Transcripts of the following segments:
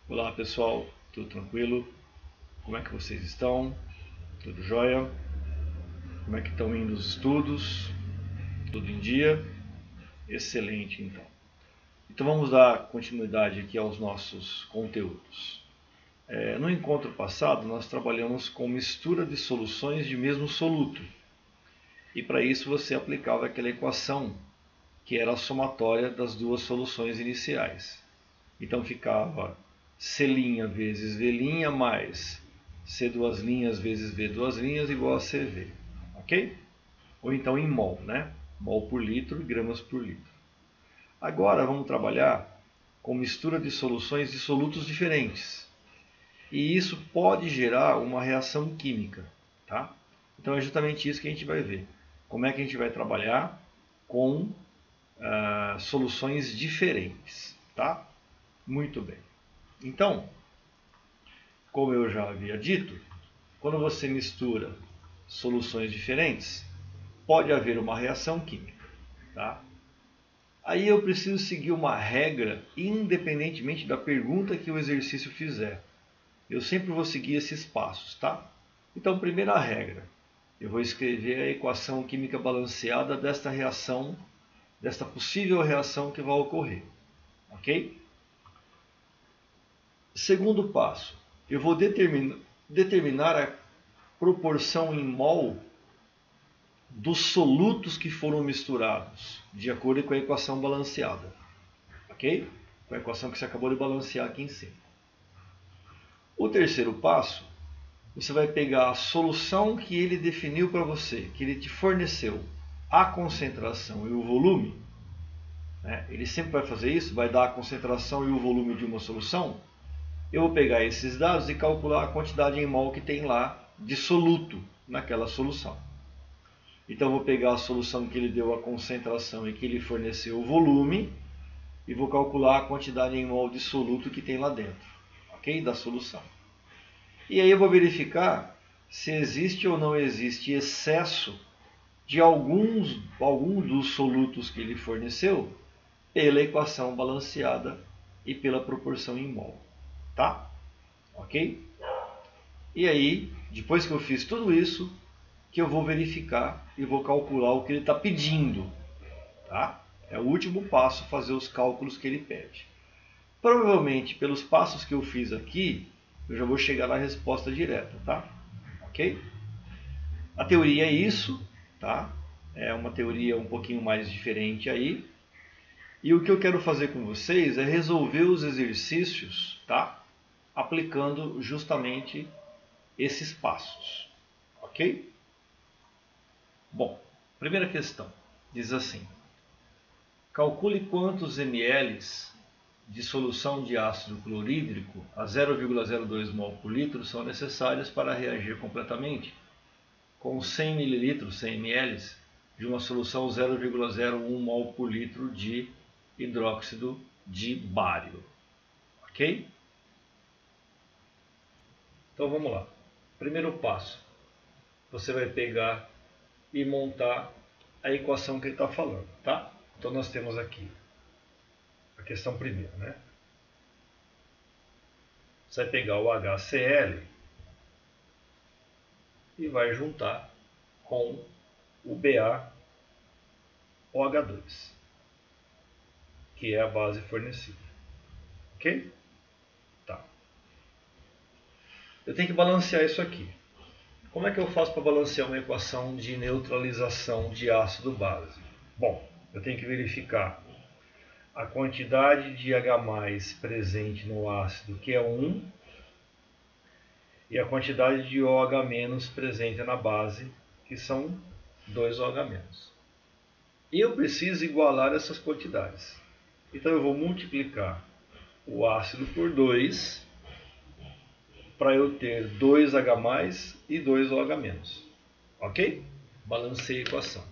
Olá pessoal, tudo tranquilo? Como é que vocês estão? Tudo jóia? Como é que estão indo os estudos? Tudo em dia? Excelente então. Então vamos dar continuidade aqui aos nossos conteúdos. No encontro passado nós trabalhamos com mistura de soluções de mesmo soluto. E para isso você aplicava aquela equação que era a somatória das duas soluções iniciais. Então ficava C' vezes V' mais C duas linhas vezes V duas linhas igual a CV. Ok? Ou então em mol, né? Mol por litro e gramas por litro. Agora vamos trabalhar com mistura de soluções de solutos diferentes. E isso pode gerar uma reação química. Tá? Então é justamente isso que a gente vai ver. Como é que a gente vai trabalhar com soluções diferentes. Tá? Muito bem. Então, como eu já havia dito, quando você mistura soluções diferentes, pode haver uma reação química. Tá? Aí eu preciso seguir uma regra independentemente da pergunta que o exercício fizer. Eu sempre vou seguir esses passos. Tá? Então, primeira regra, eu vou escrever a equação química balanceada desta reação, desta possível reação que vai ocorrer. Ok? Segundo passo, eu vou determinar a proporção em mol dos solutos que foram misturados, de acordo com a equação balanceada. Ok? Com a equação que você acabou de balancear aqui em cima. O terceiro passo, você vai pegar a solução que ele definiu para você, que ele te forneceu, a concentração e o volume. Ele sempre vai fazer isso, vai dar a concentração e o volume de uma solução. Eu vou pegar esses dados e calcular a quantidade em mol que tem lá de soluto naquela solução. Então eu vou pegar a solução que ele deu a concentração e que ele forneceu o volume e vou calcular a quantidade em mol de soluto que tem lá dentro, ok? Da solução. E aí eu vou verificar se existe ou não existe excesso de algum dos solutos que ele forneceu pela equação balanceada e pela proporção em mol. Tá? Ok? E aí, depois que eu fiz tudo isso, que eu vou verificar e vou calcular o que ele está pedindo. Tá? É o último passo, fazer os cálculos que ele pede. Provavelmente, pelos passos que eu fiz aqui, eu já vou chegar na resposta direta. Tá? Ok? A teoria é isso. Tá? É uma teoria um pouquinho mais diferente aí. E o que eu quero fazer com vocês é resolver os exercícios, tá? Aplicando justamente esses passos. Ok? Bom, primeira questão diz assim: calcule quantos ml de solução de ácido clorídrico a 0,02 mol por litro são necessários para reagir completamente com 100 ml, 100 ml de uma solução 0,01 mol por litro de hidróxido de bário. Ok? Então vamos lá. Primeiro passo, você vai pegar e montar a equação que ele está falando, tá? Então nós temos aqui a questão primeira, né? Você vai pegar o HCl e vai juntar com o BaOH2, que é a base fornecida. Ok? Tá. Eu tenho que balancear isso aqui. Como é que eu faço para balancear uma equação de neutralização de ácido base? Bom, eu tenho que verificar a quantidade de H+ presente no ácido, que é 1, e a quantidade de OH- presente na base, que são 2 OH-. E eu preciso igualar essas quantidades. Então eu vou multiplicar o ácido por 2 para eu ter 2H+ e 2 OH-. Ok? Balancei a equação.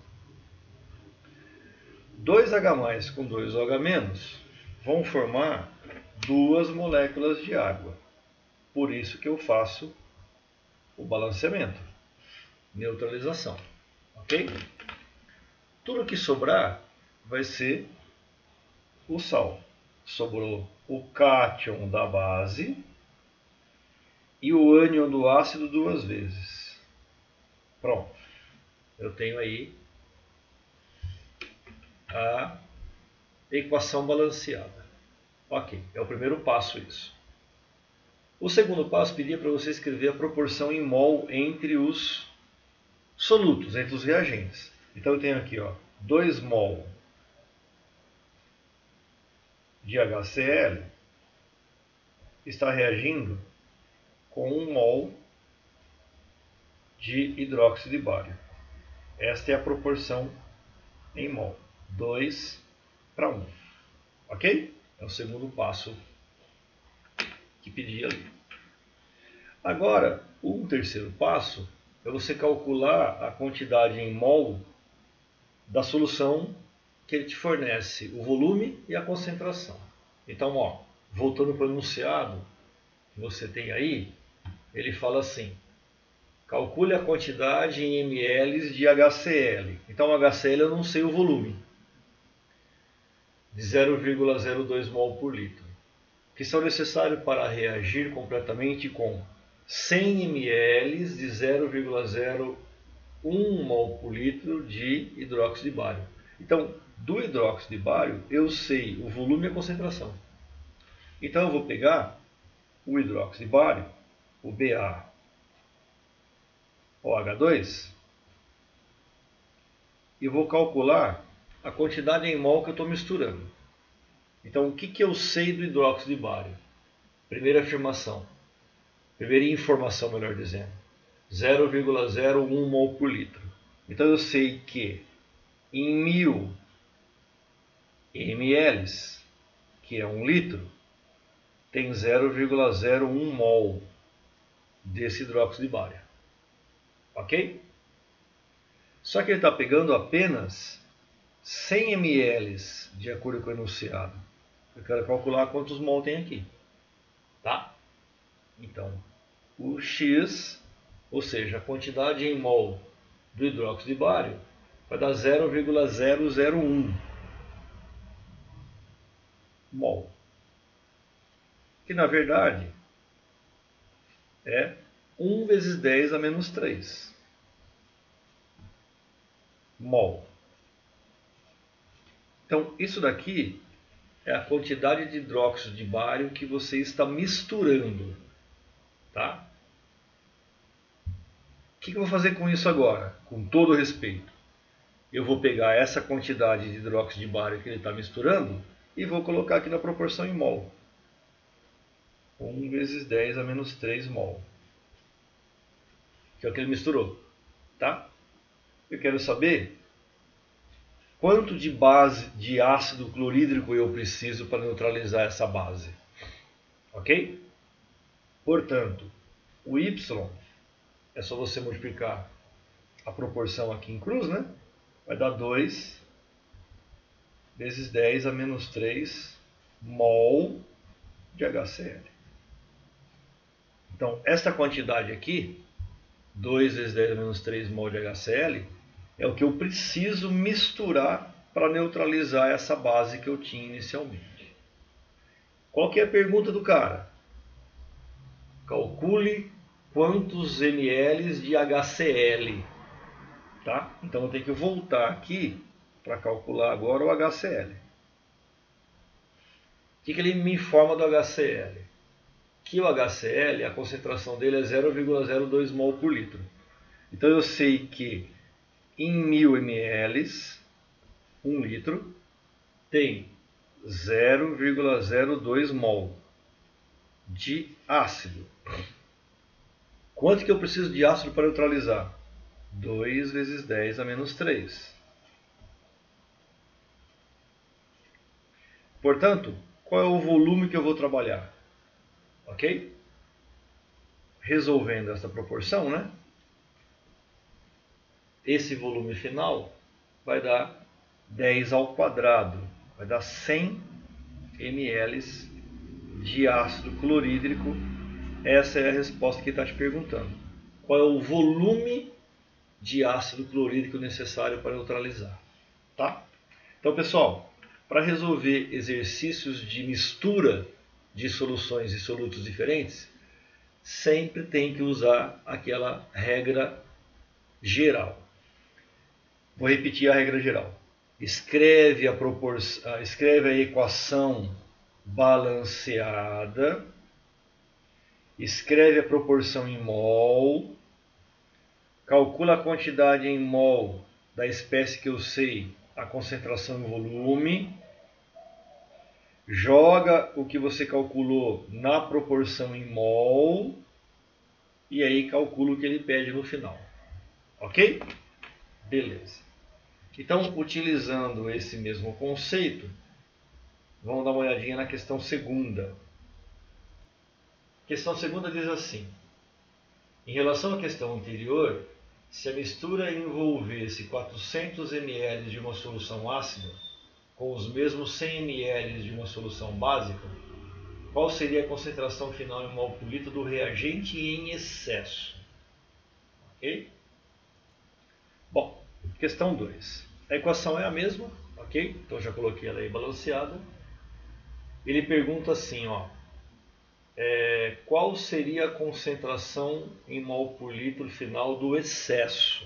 2H+ com 2 OH- vão formar 2 moléculas de água. Por isso que eu faço o balanceamento, neutralização. Ok? Tudo que sobrar vai ser o sal. Sobrou o cátion da base e o ânion do ácido 2 vezes. Pronto. Eu tenho aí a equação balanceada. Ok, é o primeiro passo isso. O segundo passo pedia para você escrever a proporção em mol entre os solutos, entre os reagentes. Então eu tenho aqui 2 mol de HCl está reagindo com 1 mol de hidróxido de bário. Esta é a proporção em mol, 2 para 1. Ok? É o segundo passo que pedi ali. Agora, o terceiro passo é você calcular a quantidade em mol da solução que ele te fornece, o volume e a concentração. Então, voltando para o enunciado que você tem aí, ele fala assim: calcule a quantidade em ml de HCl. Então, HCl eu não sei o volume, de 0,02 mol por litro, que são necessários para reagir completamente com 100 ml de 0,01 mol por litro de hidróxido de bário. Então, do hidróxido de bário, eu sei o volume e a concentração. Então, eu vou pegar o hidróxido de bário, o BaOH2, e vou calcular a quantidade em mol que eu estou misturando. Então, o que eu sei do hidróxido de bário? Primeira afirmação, primeira informação, melhor dizendo, 0,01 mol por litro. Então, eu sei que em 1000 ml, que é 1 litro, tem 0,01 mol desse hidróxido de bário. Ok? Só que ele está pegando apenas 100 ml de acordo com o enunciado. Eu quero calcular quantos mol tem aqui. Tá? Então, o X, ou seja, a quantidade em mol do hidróxido de bário, vai dar 0,001 mol. Que na verdade é 1 vezes 10 a menos 3 mol. Então, isso daqui é a quantidade de hidróxido de bário que você está misturando. Tá? O que eu vou fazer com isso agora? Com todo respeito. Eu vou pegar essa quantidade de hidróxido de bário que ele está misturando e vou colocar aqui na proporção em mol. 1 vezes 10 a menos 3 mol. Que é o que ele misturou. Tá? Eu quero saber quanto de base de ácido clorídrico eu preciso para neutralizar essa base. Ok? Portanto, o Y é só você multiplicar a proporção aqui em cruz, né? Vai dar 2 vezes 10 a menos 3 mol de HCl. Então, esta quantidade aqui, 2 vezes 10 a menos 3 mol de HCl, é o que eu preciso misturar para neutralizar essa base que eu tinha inicialmente. Qual que é a pergunta do cara? Calcule quantos ml de HCl. Tá? Então eu tenho que voltar aqui para calcular agora o HCl. O que ele me informa do HCl? Que o HCl, a concentração dele é 0,02 mol por litro. Então eu sei que em 1000 ml, 1 litro, tem 0,02 mol de ácido. Quanto que eu preciso de ácido para neutralizar? 2 vezes 10 a menos 3. Portanto, qual é o volume que eu vou trabalhar? Ok? Resolvendo essa proporção, né? Esse volume final vai dar 10 ao quadrado. Vai dar 100 ml de ácido clorídrico. Essa é a resposta que está te perguntando. Qual é o volume de ácido clorídrico necessário para neutralizar? Tá? Então, pessoal, para resolver exercícios de mistura de soluções e solutos diferentes, sempre tem que usar aquela regra geral. Vou repetir a regra geral. Escreve a equação balanceada, escreve a proporção em mol, calcula a quantidade em mol da espécie que eu sei, a concentração em volume, joga o que você calculou na proporção em mol e aí calcula o que ele pede no final. Ok? Beleza. Então, utilizando esse mesmo conceito, vamos dar uma olhadinha na questão segunda. A questão segunda diz assim: em relação à questão anterior, se a mistura envolvesse 400 ml de uma solução ácida com os mesmos 100 ml de uma solução básica, qual seria a concentração final em mol por litro do reagente em excesso? Ok? Bom, questão 2. A equação é a mesma, ok? Então já coloquei ela aí balanceada. Ele pergunta assim, ó, qual seria a concentração em mol por litro final do excesso?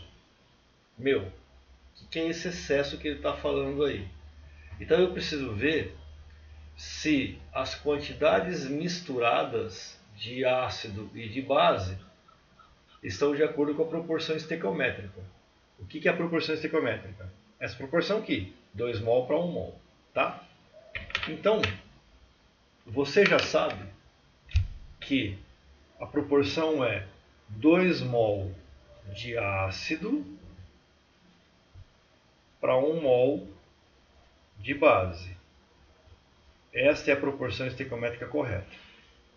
O que é esse excesso que ele está falando aí? Então eu preciso ver se as quantidades misturadas de ácido e de base estão de acordo com a proporção estequiométrica. O que é a proporção estequiométrica? Essa proporção aqui, 2 mol para 1 mol. Tá? Então, você já sabe que a proporção é 2 mol de ácido para 1 mol de base. Esta é a proporção estequiométrica correta.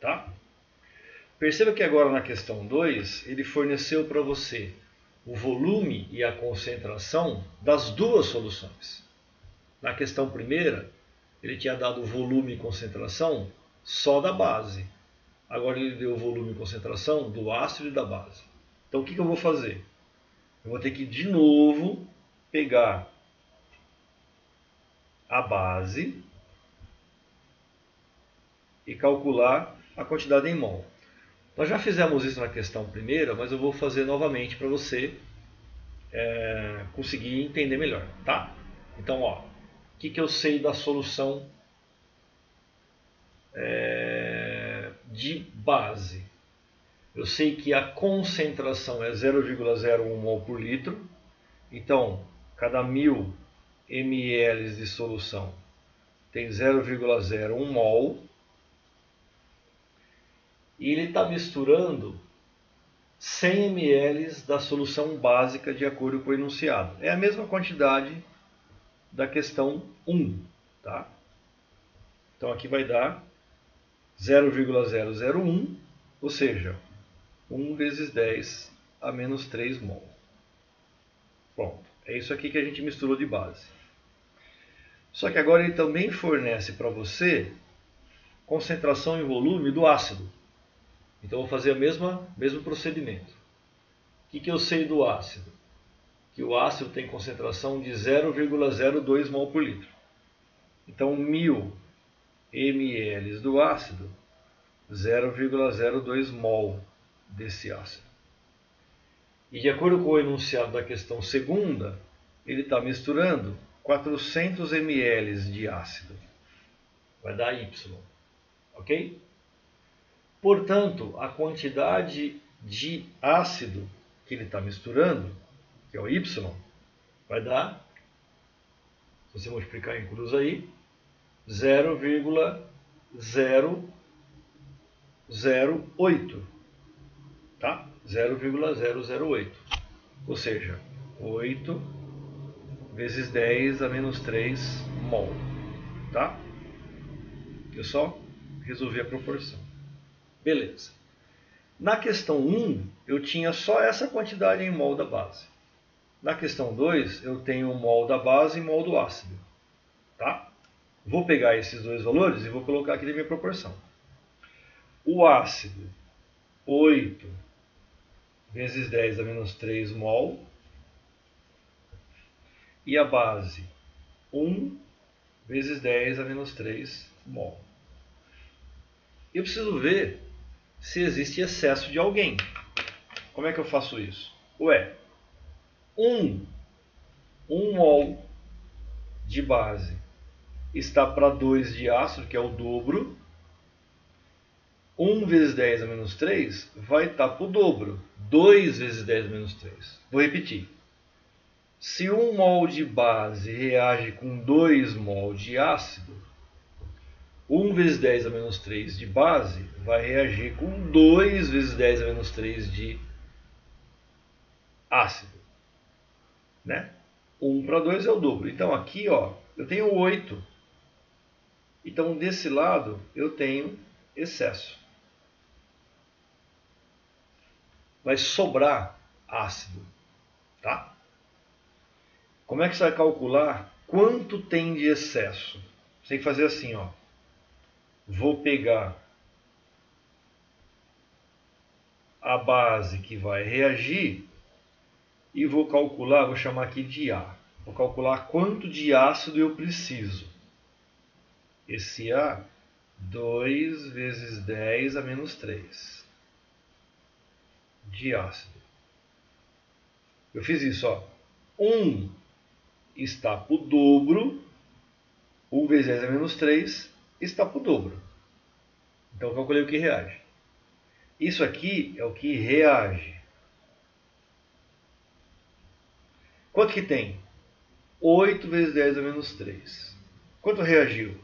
Tá? Perceba que agora na questão 2, ele forneceu para você o volume e a concentração das duas soluções. Na questão primeira, ele tinha dado volume e concentração só da base. Agora ele deu volume e concentração do ácido e da base. Então o que eu vou fazer? Eu vou ter que de novo pegar a base e calcular a quantidade em mol. Nós já fizemos isso na questão primeira, mas eu vou fazer novamente para você conseguir entender melhor, tá? Então, ó, o que eu sei da solução de base? Eu sei que a concentração é 0,01 mol por litro, então cada 1000 ml de solução tem 0,01 mol, e ele está misturando 100 ml da solução básica de acordo com o enunciado. É a mesma quantidade da questão 1. Tá? Então aqui vai dar 0,001, ou seja, 1 vezes 10 a menos 3 mol. Pronto, é isso aqui que a gente misturou de base. Só que agora ele também fornece para você concentração e volume do ácido. Então eu vou fazer o mesmo procedimento. O que eu sei do ácido? Que o ácido tem concentração de 0,02 mol por litro. Então 1000 ml do ácido, 0,02 mol desse ácido. E de acordo com o enunciado da questão segunda, ele está misturando 400 ml de ácido. Vai dar Y. Ok? Portanto, a quantidade de ácido que ele está misturando, que é o Y, vai dar, se você multiplicar em cruz aí, 0,008. Tá? 0,008. Ou seja, 8 vezes 10 a menos 3 mol. Tá? Eu só resolvi a proporção. Beleza. Na questão 1, eu tinha só essa quantidade em mol da base. Na questão 2, eu tenho mol da base e mol do ácido. Tá? Vou pegar esses dois valores e vou colocar aqui na minha proporção. O ácido, 8 vezes 10 a menos 3 mol. E a base, 1 vezes 10 a menos 3 mol. eu preciso ver se existe excesso de alguém. Como é que eu faço isso? Ué, 1 mol de base está para 2 de ácido, que é o dobro. 1 vezes 10 a menos 3 vai estar para o dobro. 2 vezes 10 a menos 3. Vou repetir. Se 1 mol de base reage com 2 mol de ácido, 1 vezes 10 a menos 3 de base vai reagir com 2 vezes 10 a menos 3 de ácido. Né? 1 para 2 é o dobro. Então aqui ó, eu tenho 8. Então desse lado eu tenho excesso. Vai sobrar ácido. Tá? Como é que você vai calcular quanto tem de excesso? Você tem que fazer assim, ó. Vou pegar a base que vai reagir e vou calcular, vou chamar aqui de A. Vou calcular quanto de ácido eu preciso. Esse A, 2 vezes 10 a menos 3 de ácido. Eu fiz isso, ó. 1 está para o dobro, 1 vezes 10 a menos 3 está para o dobro. Então eu calculei o que reage. Isso aqui é o que reage. Quanto que tem? 8 vezes 10 a menos 3. Quanto reagiu?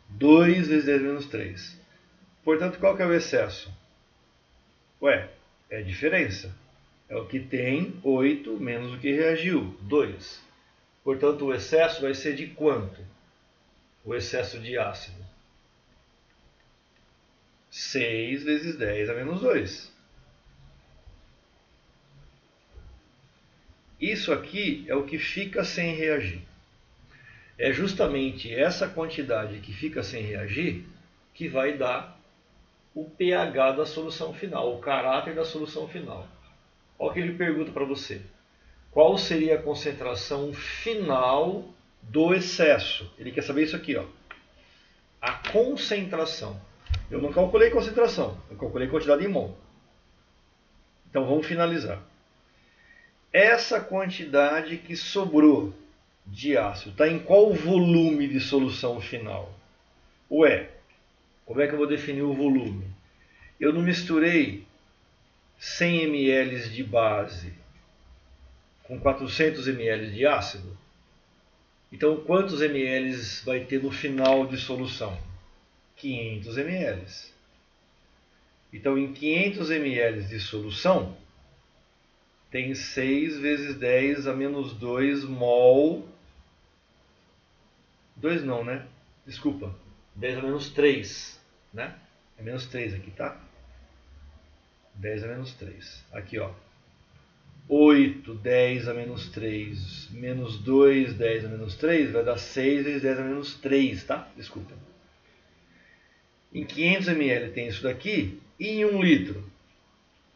2 vezes 10 a menos 3. Portanto, qual que é o excesso? Ué, é a diferença. É o que tem 8 menos o que reagiu, 2. Portanto, o excesso vai ser de quanto? O excesso de ácido. 6 vezes 10 a menos 2. Isso aqui é o que fica sem reagir. É justamente essa quantidade que fica sem reagir que vai dar o pH da solução final, o caráter da solução final. Olha o que ele pergunta para você. Qual seria a concentração final do excesso? Ele quer saber isso aqui, ó. A concentração. Eu não calculei concentração, eu calculei quantidade em mol. Então vamos finalizar. Essa quantidade que sobrou de ácido está em qual volume de solução final? Ué, como é que eu vou definir o volume? Eu não misturei 100 ml de base com 400 ml de ácido? Então quantos ml vai ter no final de solução? 500 ml. Então em 500 ml de solução tem 6 vezes 10 a menos 2 mol. 2 não, né? Desculpa. 10 a menos 3. Né? É menos 3 aqui, tá? 10 a menos 3. Aqui, ó. 8, 10 a menos 3, menos 2, 10 a menos 3, vai dar 6 vezes 10 a menos 3, tá? Desculpa. Em 500 ml tem isso daqui, e em 1 litro,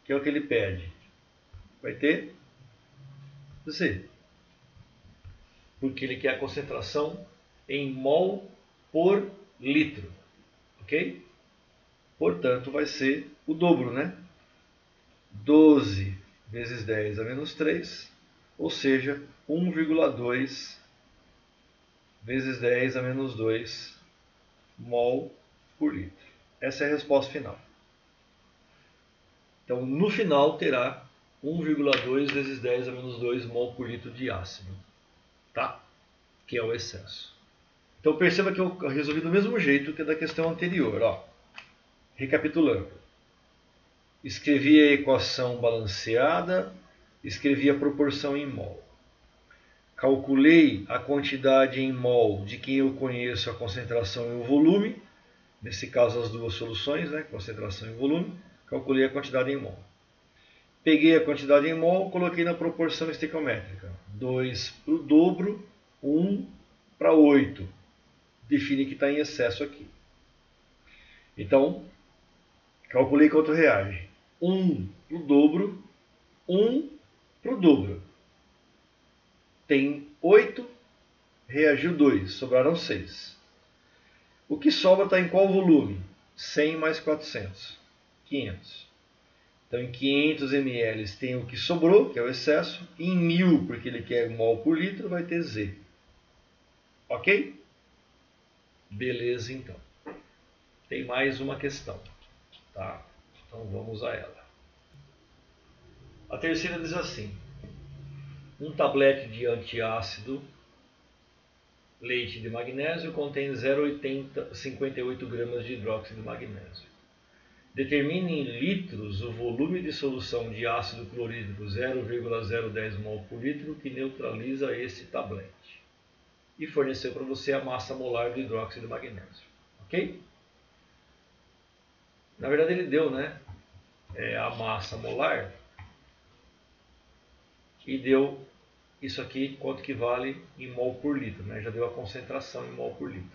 que é o que ele pede, vai ter Z. Porque ele quer a concentração em mol por litro, ok? Portanto, vai ser o dobro, né? 12 vezes 10 a menos 3, ou seja, 1,2 vezes 10 a menos 2 mol por litro. Essa é a resposta final. Então, no final, terá 1,2 vezes 10 a menos 2 mol por litro de ácido, tá? Que é o excesso. Então, perceba que eu resolvi do mesmo jeito que da questão anterior. Ó. Recapitulando. Escrevi a equação balanceada, escrevi a proporção em mol. Calculei a quantidade em mol de quem eu conheço a concentração e o volume, nesse caso as duas soluções, né? Concentração e volume, calculei a quantidade em mol. Peguei a quantidade em mol, coloquei na proporção estequiométrica. 2 para o dobro, 1 para 8. Define que está em excesso aqui. Então, calculei quanto reage. 1 para o dobro, 1 para o dobro. Tem 8, reagiu 2, sobraram 6. O que sobra está em qual volume? 100 mais 400, 500. Então em 500 ml tem o que sobrou, que é o excesso, e em 1000, porque ele quer mol por litro, vai ter Z. Ok? Beleza, então. Tem mais uma questão. Tá? Então vamos a ela. A terceira diz assim: um tablete de antiácido leite de magnésio contém 0,58 gramas de hidróxido de magnésio. Determine em litros o volume de solução de ácido clorídrico 0,010 mol por litro que neutraliza esse tablete. E forneceu para você a massa molar de hidróxido de magnésio. Ok? Na verdade ele deu, né? A massa molar e deu isso aqui, quanto que vale em mol por litro, né? Já deu a concentração em mol por litro.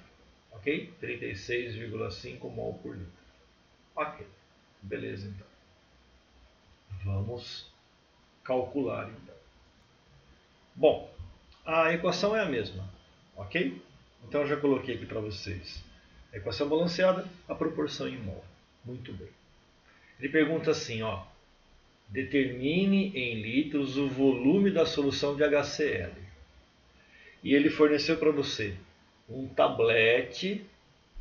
Ok? 36,5 mol por litro. Ok. Beleza, então. Vamos calcular, então. Bom, a equação é a mesma. Ok? Então eu já coloquei aqui para vocês a equação balanceada, a proporção em mol. Muito bem. Ele pergunta assim, ó. Determine em litros o volume da solução de HCl. E ele forneceu para você um tablete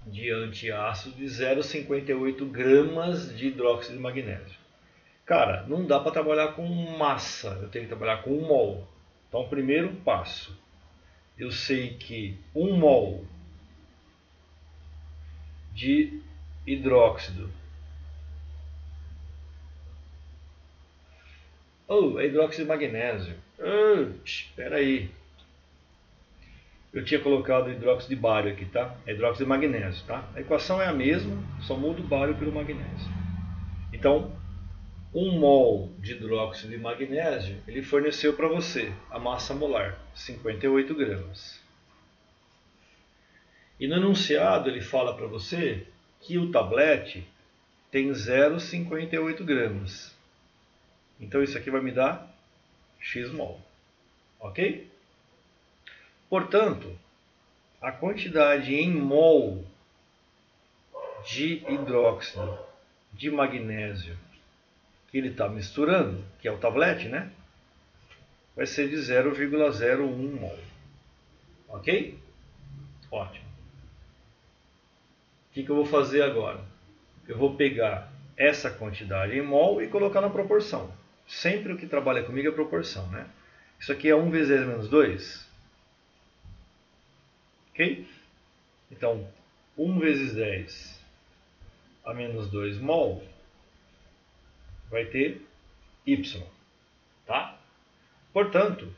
de antiácido de 0,58 gramas de hidróxido de magnésio. Cara, não dá para trabalhar com massa, eu tenho que trabalhar com um mol. Então, primeiro passo, eu sei que 1 mol de hidróxido é hidróxido de magnésio. Espera aí. Eu tinha colocado hidróxido de bário aqui, tá? É hidróxido de magnésio, tá? A equação é a mesma, só muda o bário pelo magnésio. Então, 1 mol de hidróxido de magnésio, ele forneceu para você a massa molar, 58 gramas. E no enunciado ele fala para você que o tablete tem 0,58 gramas. Então isso aqui vai me dar X mol. Ok? Portanto, a quantidade em mol de hidróxido de magnésio que ele está misturando, que é o tablete, né? Vai ser de 0,01 mol. Ok? Ótimo. O que eu vou fazer agora? Eu vou pegar essa quantidade em mol e colocar na proporção. Sempre o que trabalha comigo é proporção, né? Isso aqui é 1 vezes 10 menos 2. Ok? Então, 1 vezes 10 a menos 2 mol vai ter Y. Tá? Portanto,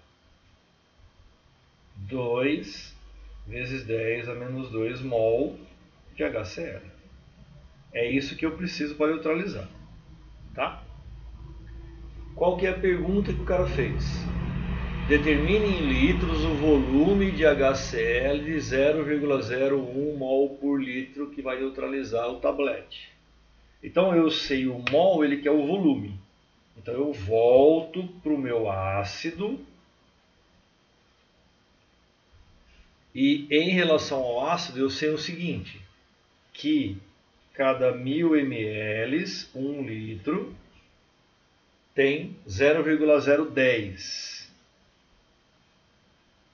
2 vezes 10 a menos 2 mol de HCl. É isso que eu preciso para neutralizar. Tá? Qual que é a pergunta que o cara fez? Determine em litros o volume de HCl de 0,01 mol por litro que vai neutralizar o tablete. Então eu sei o mol, ele quer o volume. Então eu volto para o meu ácido e em relação ao ácido eu sei o seguinte, que cada 1000 ml, 1 litro, tem 0,010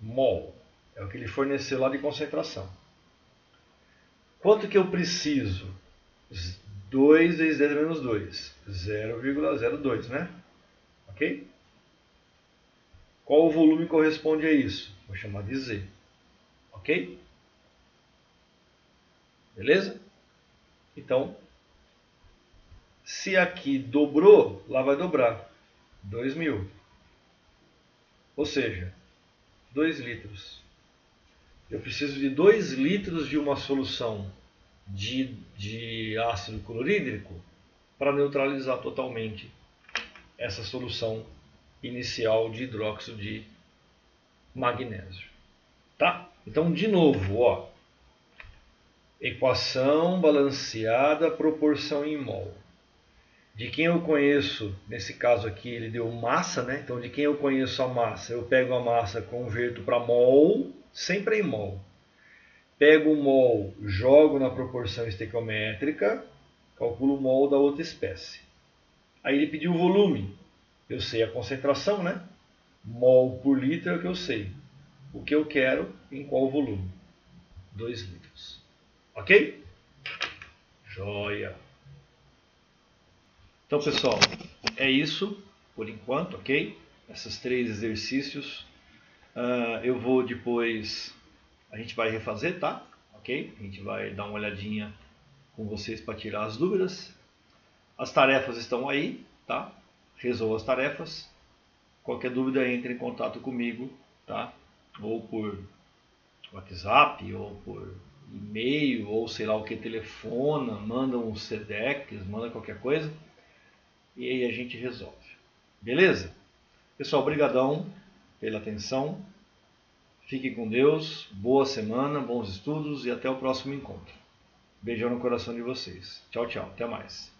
mol. É o que ele forneceu lá de concentração. Quanto que eu preciso? 2 vezes 10 menos 2. 0,02, né? Ok? Qual o volume corresponde a isso? Vou chamar de Z. Ok? Beleza? Então, se aqui dobrou, lá vai dobrar. 2.000. Ou seja, 2 litros. Eu preciso de 2 litros de uma solução de ácido clorídrico para neutralizar totalmente essa solução inicial de hidróxido de magnésio. Tá? Então, de novo, ó, equação balanceada, proporção em mol. De quem eu conheço, nesse caso aqui ele deu massa, né? Então de quem eu conheço a massa, eu pego a massa, converto para mol, sempre em mol. pego o mol, jogo na proporção estequiométrica, calculo o mol da outra espécie. Aí ele pediu o volume. Eu sei a concentração, né? Mol por litro é o que eu sei. O que eu quero em qual volume? 2 litros. Ok? Joia! Então, pessoal, é isso por enquanto, ok? Esses 3 exercícios. Eu vou depois... A gente vai refazer, tá? Ok? A gente vai dar uma olhadinha com vocês para tirar as dúvidas. As tarefas estão aí, tá? Resolva as tarefas. Qualquer dúvida, entre em contato comigo, tá? Ou por WhatsApp, ou por e-mail, ou sei lá o que, telefona, manda um SEDEX, manda qualquer coisa. E aí a gente resolve. Beleza? Pessoal, brigadão pela atenção. Fiquem com Deus, boa semana, bons estudos e até o próximo encontro. Beijão no coração de vocês. Tchau, tchau. Até mais.